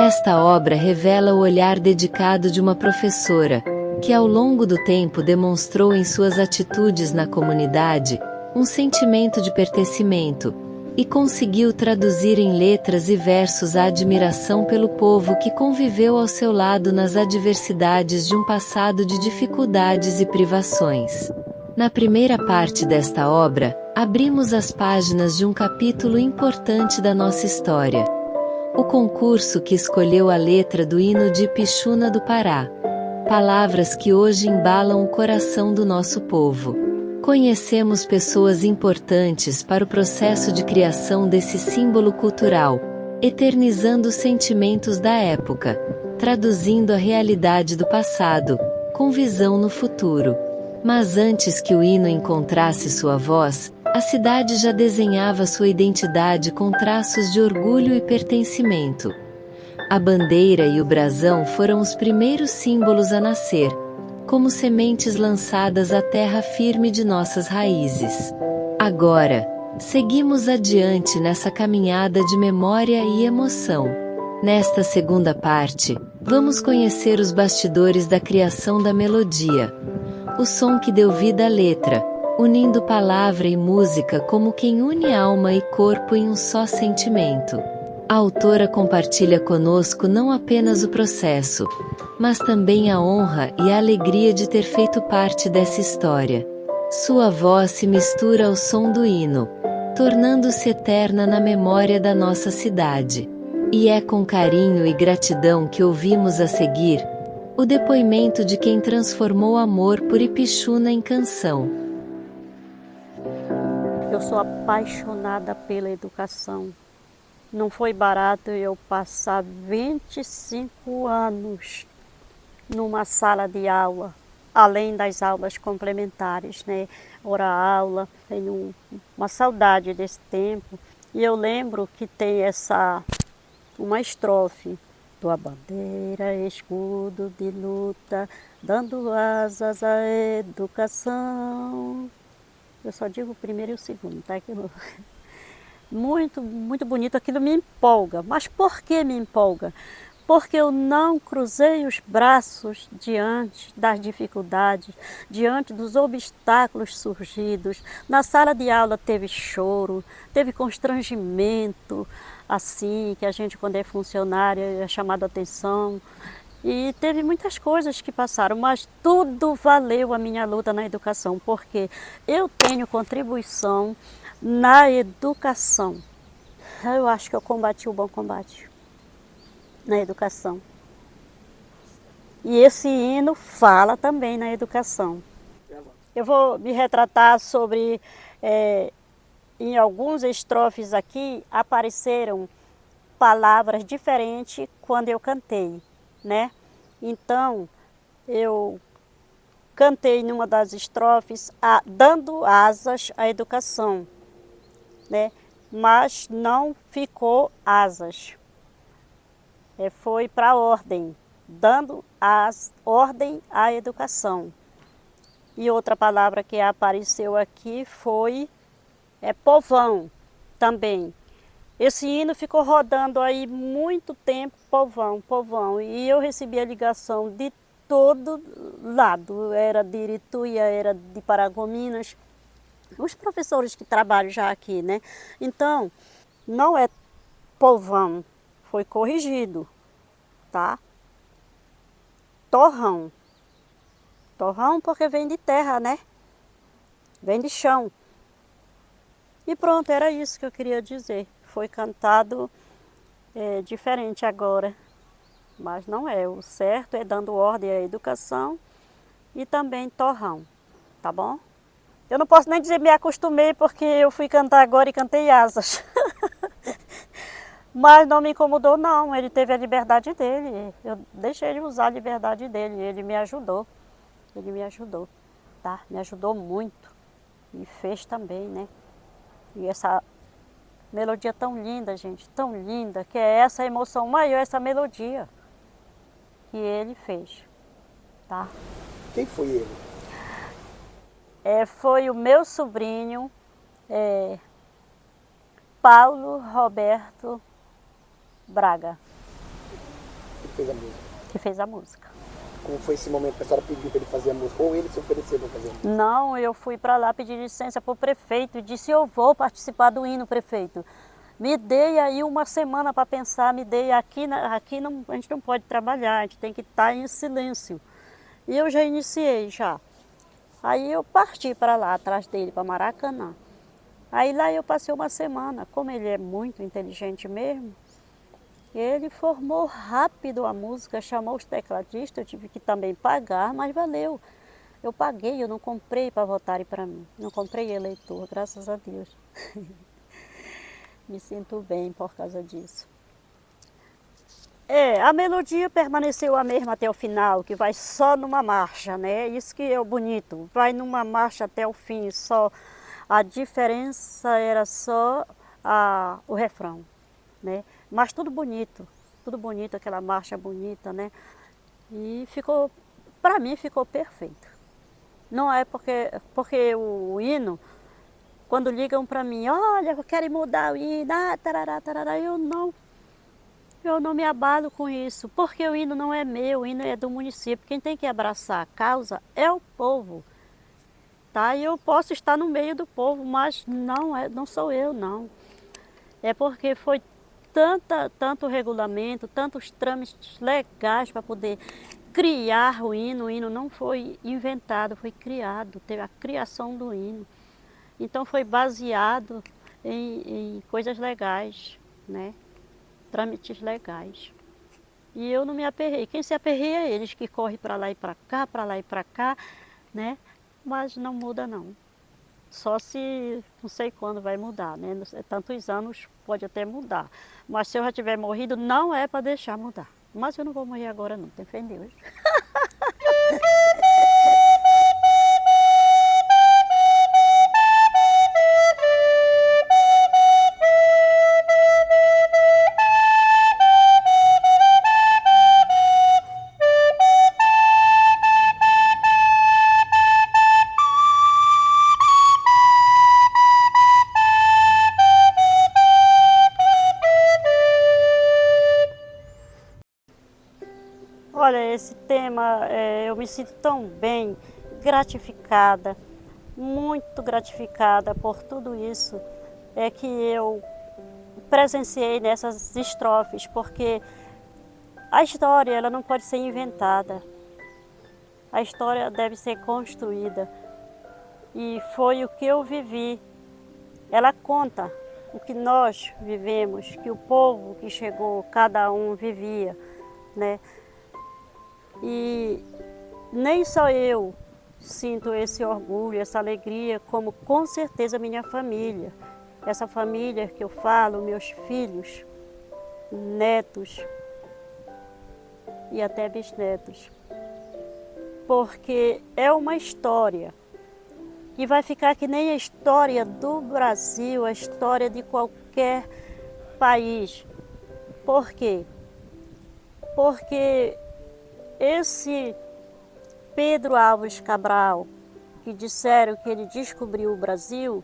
Esta obra revela o olhar dedicado de uma professora, que ao longo do tempo demonstrou em suas atitudes na comunidade um sentimento de pertencimento, e conseguiu traduzir em letras e versos a admiração pelo povo que conviveu ao seu lado nas adversidades de um passado de dificuldades e privações. Na primeira parte desta obra, abrimos as páginas de um capítulo importante da nossa história. O concurso que escolheu a letra do hino de Ipixuna do Pará. Palavras que hoje embalam o coração do nosso povo. Conhecemos pessoas importantes para o processo de criação desse símbolo cultural, eternizando os sentimentos da época, traduzindo a realidade do passado, com visão no futuro. Mas antes que o hino encontrasse sua voz, a cidade já desenhava sua identidade com traços de orgulho e pertencimento. A bandeira e o brasão foram os primeiros símbolos a nascer, como sementes lançadas à terra firme de nossas raízes. Agora, seguimos adiante nessa caminhada de memória e emoção. Nesta segunda parte, vamos conhecer os bastidores da criação da melodia. O som que deu vida à letra, unindo palavra e música como quem une alma e corpo em um só sentimento. A autora compartilha conosco não apenas o processo, mas também a honra e a alegria de ter feito parte dessa história. Sua voz se mistura ao som do hino, tornando-se eterna na memória da nossa cidade. E é com carinho e gratidão que ouvimos a seguir o depoimento de quem transformou amor por Ipixuna em canção. Eu sou apaixonada pela educação. Não foi barato eu passar 25 anos numa sala de aula, além das aulas complementares, né? Hora-aula, tenho uma saudade desse tempo. E eu lembro que tem uma estrofe. Tua bandeira, escudo de luta, dando asas à educação. Eu só digo o primeiro e o segundo, tá? Muito, muito bonito, aquilo me empolga. Mas por que me empolga? Porque eu não cruzei os braços diante das dificuldades, diante dos obstáculos surgidos. Na sala de aula teve choro, teve constrangimento, assim, que a gente, quando é funcionária, é chamado a atenção. E teve muitas coisas que passaram, mas tudo valeu a minha luta na educação, porque eu tenho contribuição na educação. Eu acho que eu combati o bom combate na educação. E esse hino fala também na educação. Eu vou me retratar sobre, em alguns estrofes aqui, apareceram palavras diferentes quando eu cantei, né? Então, eu cantei numa das estrofes, dando asas à educação, né? Mas não ficou asas. Foi para a ordem, dando ordem à educação. E outra palavra que apareceu aqui foi povão também. Esse hino ficou rodando aí muito tempo, povão, povão. E eu recebi a ligação de todo lado. Era de Irituia, era de Paragominas. Os professores que trabalham já aqui, né? Então, não é povão, foi corrigido, tá? Torrão. Torrão porque vem de terra, né? Vem de chão. E pronto, era isso que eu queria dizer. Foi cantado diferente agora, mas não é. O certo é dando ordem à educação e também torrão, tá bom? Eu não posso nem dizer me acostumei porque eu fui cantar agora e cantei asas. Mas não me incomodou não, ele teve a liberdade dele. Eu deixei ele usar a liberdade dele, ele me ajudou. Ele me ajudou, tá? Me ajudou muito e fez também, né? E essa melodia tão linda, gente, tão linda, que é essa emoção maior, essa melodia que ele fez, tá? Quem foi ele? Foi o meu sobrinho, Paulo Roberto Braga. fez a música? Que fez a música. Como foi esse momento que a senhora pediu para ele fazer a música? Ou ele se ofereceu para fazer a música? Não, eu fui para lá pedir licença para o prefeito e disse, eu vou participar do hino, prefeito. Me dei aí uma semana para pensar, me dei aqui não, a gente não pode trabalhar, a gente tem que estar em silêncio. E eu já iniciei já. Aí eu parti para lá, atrás dele, para Maracanã. Aí lá eu passei uma semana, como ele é muito inteligente mesmo, ele formou rápido a música, chamou os tecladistas, eu tive que também pagar, mas valeu. Eu paguei, eu não comprei para votarem para mim, não comprei eleitor, graças a Deus. Me sinto bem por causa disso. A melodia permaneceu a mesma até o final, que vai só numa marcha, né? Isso que é o bonito, vai numa marcha até o fim, só. A diferença era só o refrão, né? Mas tudo bonito, aquela marcha bonita, né? E ficou, para mim ficou perfeito. Não é porque o hino, quando ligam para mim, olha, querem mudar o hino, tarará, tarará, eu não me abalo com isso, porque o hino não é meu, o hino é do município. Quem tem que abraçar a causa é o povo. Tá? E eu posso estar no meio do povo, mas não sou eu, não. É porque foi tanto regulamento, tantos trâmites legais para poder criar o hino não foi inventado, foi criado, teve a criação do hino. Então foi baseado em coisas legais, né? Trâmites legais. E eu não me aperrei. Quem se aperreia é eles que correm para lá e para cá, para lá e para cá, né? Mas não muda não. Só se não sei quando vai mudar, né? Tantos anos pode até mudar. Mas se eu já tiver morrido, não é para deixar mudar. Mas eu não vou morrer agora não, tem fé em Deus. Olha, esse tema, eu me sinto tão bem, gratificada, muito gratificada por tudo isso que eu presenciei nessas estrofes, porque a história ela não pode ser inventada, a história deve ser construída e foi o que eu vivi. Ela conta o que nós vivemos, que o povo que chegou, cada um vivia, né? E nem só eu sinto esse orgulho, essa alegria, como com certeza minha família. Essa família que eu falo, meus filhos, netos e até bisnetos. Porque é uma história que vai ficar que nem a história do Brasil, a história de qualquer país. Por quê? Porque esse Pedro Álvares Cabral, que disseram que ele descobriu o Brasil,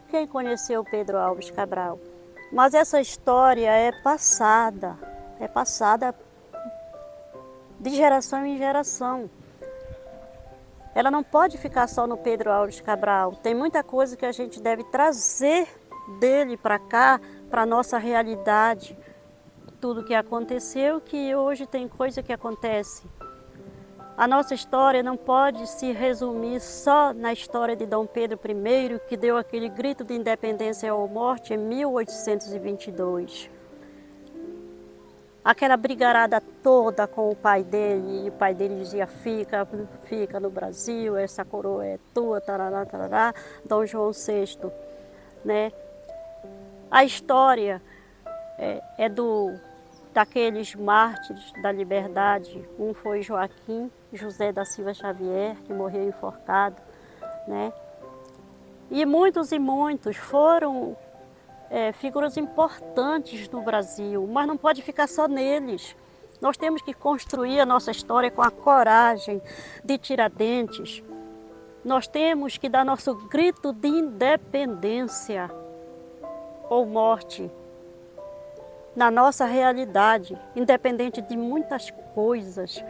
quem conheceu Pedro Álvares Cabral? Mas essa história é passada de geração em geração. Ela não pode ficar só no Pedro Álvares Cabral. Tem muita coisa que a gente deve trazer dele para cá, para a nossa realidade. Tudo que aconteceu, que hoje tem coisa que acontece. A nossa história não pode se resumir só na história de Dom Pedro I, que deu aquele grito de independência ou morte em 1822. Aquela brigarada toda com o pai dele, e o pai dele dizia, fica no Brasil, essa coroa é tua, tarará, tarará, Dom João VI, né? A história daqueles mártires da liberdade. Um foi Joaquim José da Silva Xavier, que morreu enforcado, né? E muitos foram figuras importantes no Brasil, mas não pode ficar só neles. Nós temos que construir a nossa história com a coragem de Tiradentes. Nós temos que dar nosso grito de independência ou morte. na nossa realidade, independente de muitas coisas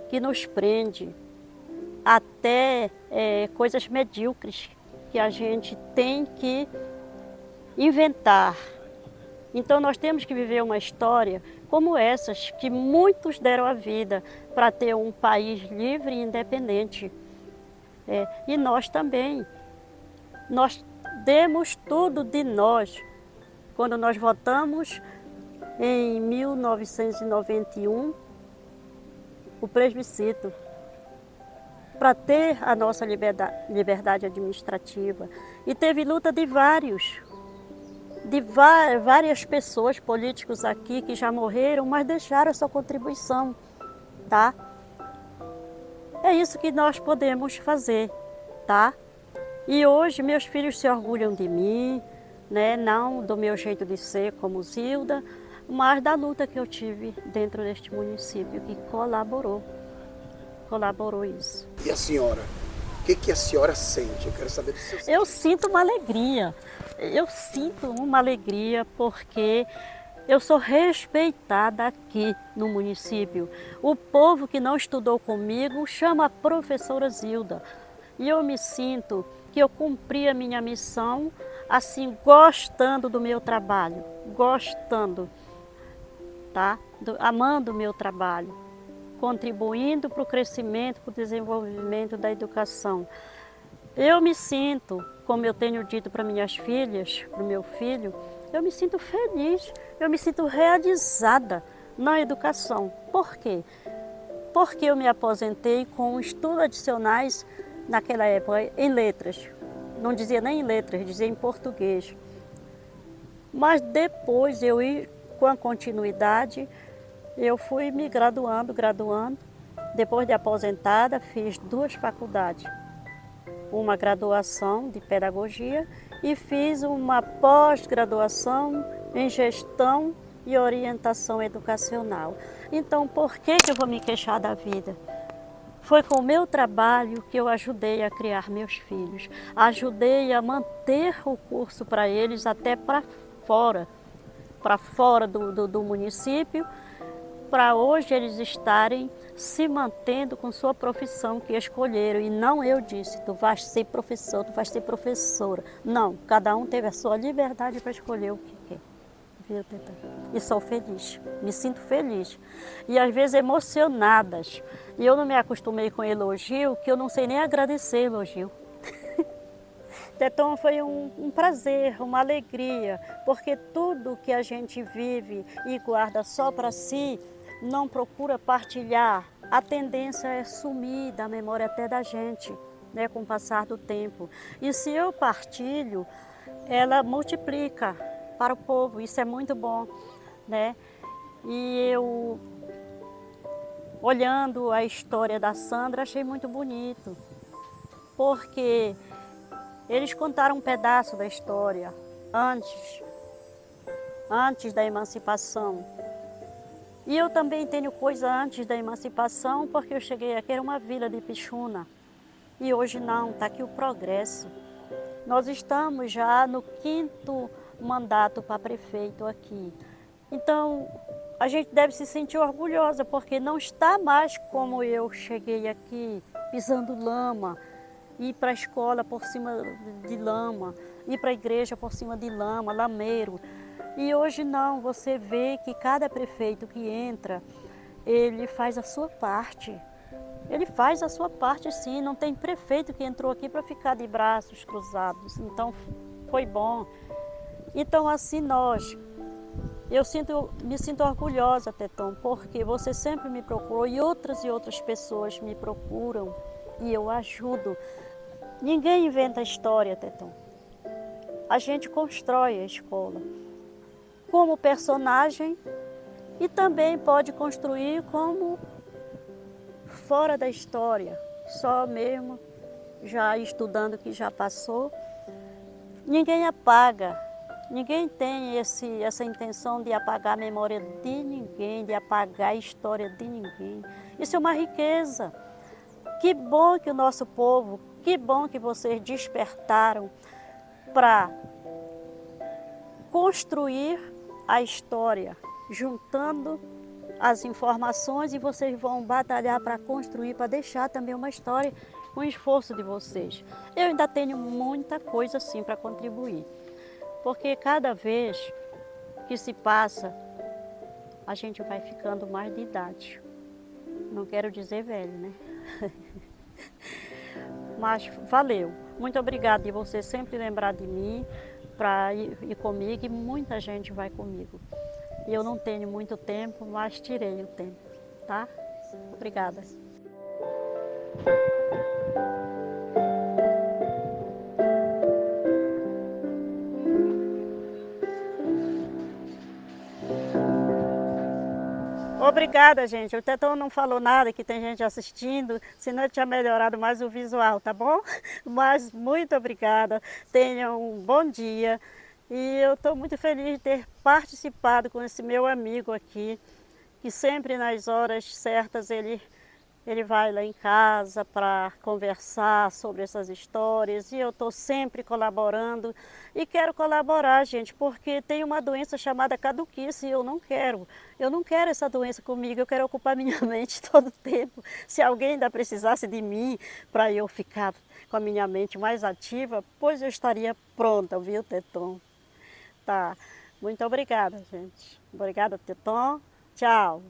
que nos prende, até coisas medíocres que a gente tem que inventar. Então nós temos que viver uma história como essas, que muitos deram a vida para ter um país livre e independente. E nós também. Nós demos tudo de nós. Quando nós votamos em 1991, o plebiscito, para ter a nossa liberdade administrativa. E teve luta de várias pessoas, políticos aqui que já morreram, mas deixaram a sua contribuição, tá? É isso que nós podemos fazer, tá? E hoje meus filhos se orgulham de mim, né? Não do meu jeito de ser como Zilda, mas da luta que eu tive dentro deste município, que colaborou isso. E a senhora? O que a senhora sente? Eu quero saber do seu sentimento. Eu sinto uma alegria. Eu sinto uma alegria porque eu sou respeitada aqui no município. O povo que não estudou comigo chama a professora Zilda. E eu me sinto que eu cumpri a minha missão, assim, gostando do meu trabalho, gostando, tá? Amando o meu trabalho, contribuindo para o crescimento, para o desenvolvimento da educação. Eu me sinto, como eu tenho dito para minhas filhas, para o meu filho, eu me sinto feliz, eu me sinto realizada na educação. Por quê? Porque eu me aposentei com estudos adicionais naquela época em letras. Não dizia nem em letras, dizia em português. Mas depois eu ir com a continuidade, eu fui me graduando. Depois de aposentada, fiz 2 faculdades. Uma graduação de pedagogia e fiz uma pós-graduação em gestão e orientação educacional. Então, por que eu vou me queixar da vida? Foi com o meu trabalho que eu ajudei a criar meus filhos, ajudei a manter o curso para eles até para fora do município, para hoje eles estarem se mantendo com sua profissão que escolheram. E não eu disse, tu vais ser professor, tu vais ser professora. Não, cada um teve a sua liberdade para escolher o que quer. E sou feliz, me sinto feliz. E às vezes emocionadas. E eu não me acostumei com elogio, que eu não sei nem agradecer elogio. Então foi um prazer, uma alegria, porque tudo que a gente vive e guarda só para si, não procura partilhar, a tendência é sumir da memória até da gente, né, com o passar do tempo. E se eu partilho, ela multiplica para o povo, isso é muito bom, né? E eu, olhando a história da Sandra, achei muito bonito, porque eles contaram um pedaço da história antes da emancipação. E eu também tenho coisa antes da emancipação, porque eu cheguei aqui, era uma vila de Pixuna. E hoje não, está aqui o progresso. Nós estamos já no 5º mandato para prefeito aqui. Então, a gente deve se sentir orgulhosa, porque não está mais como eu cheguei aqui, pisando lama, ir para a escola por cima de lama, ir para a igreja por cima de lama, lameiro. E hoje não, você vê que cada prefeito que entra, ele faz a sua parte. Ele faz a sua parte sim, não tem prefeito que entrou aqui para ficar de braços cruzados. Então foi bom. Então assim me sinto orgulhosa, Teton, porque você sempre me procurou e outras pessoas me procuram e eu ajudo. Ninguém inventa história, Teton. A gente constrói a escola como personagem e também pode construir como fora da história, só mesmo já estudando o que já passou. Ninguém apaga, ninguém tem essa intenção de apagar a memória de ninguém, de apagar a história de ninguém. Isso é uma riqueza. Que bom que o nosso povo, que bom que vocês despertaram para construir a história, juntando as informações e vocês vão batalhar para construir, para deixar também uma história com o esforço de vocês. Eu ainda tenho muita coisa assim para contribuir, porque cada vez que se passa, a gente vai ficando mais de idade. Não quero dizer velho, né? Mas valeu. Muito obrigada de você sempre lembrar de mim para ir comigo, e muita gente vai comigo. E eu não tenho muito tempo, mas tirei o tempo, tá? Obrigada. Obrigada, gente. O Tetão não falou nada, que tem gente assistindo, senão eu tinha melhorado mais o visual, tá bom? Mas muito obrigada. Tenham um bom dia. E eu estou muito feliz de ter participado com esse meu amigo aqui, que sempre nas horas certas ele vai lá em casa para conversar sobre essas histórias, e eu estou sempre colaborando e quero colaborar, gente, porque tem uma doença chamada caduquice e eu não quero essa doença comigo, eu quero ocupar minha mente todo o tempo. Se alguém ainda precisasse de mim para eu ficar com a minha mente mais ativa, pois eu estaria pronta, viu, Teton? Tá, muito obrigada, gente. Obrigada, Teton. Tchau.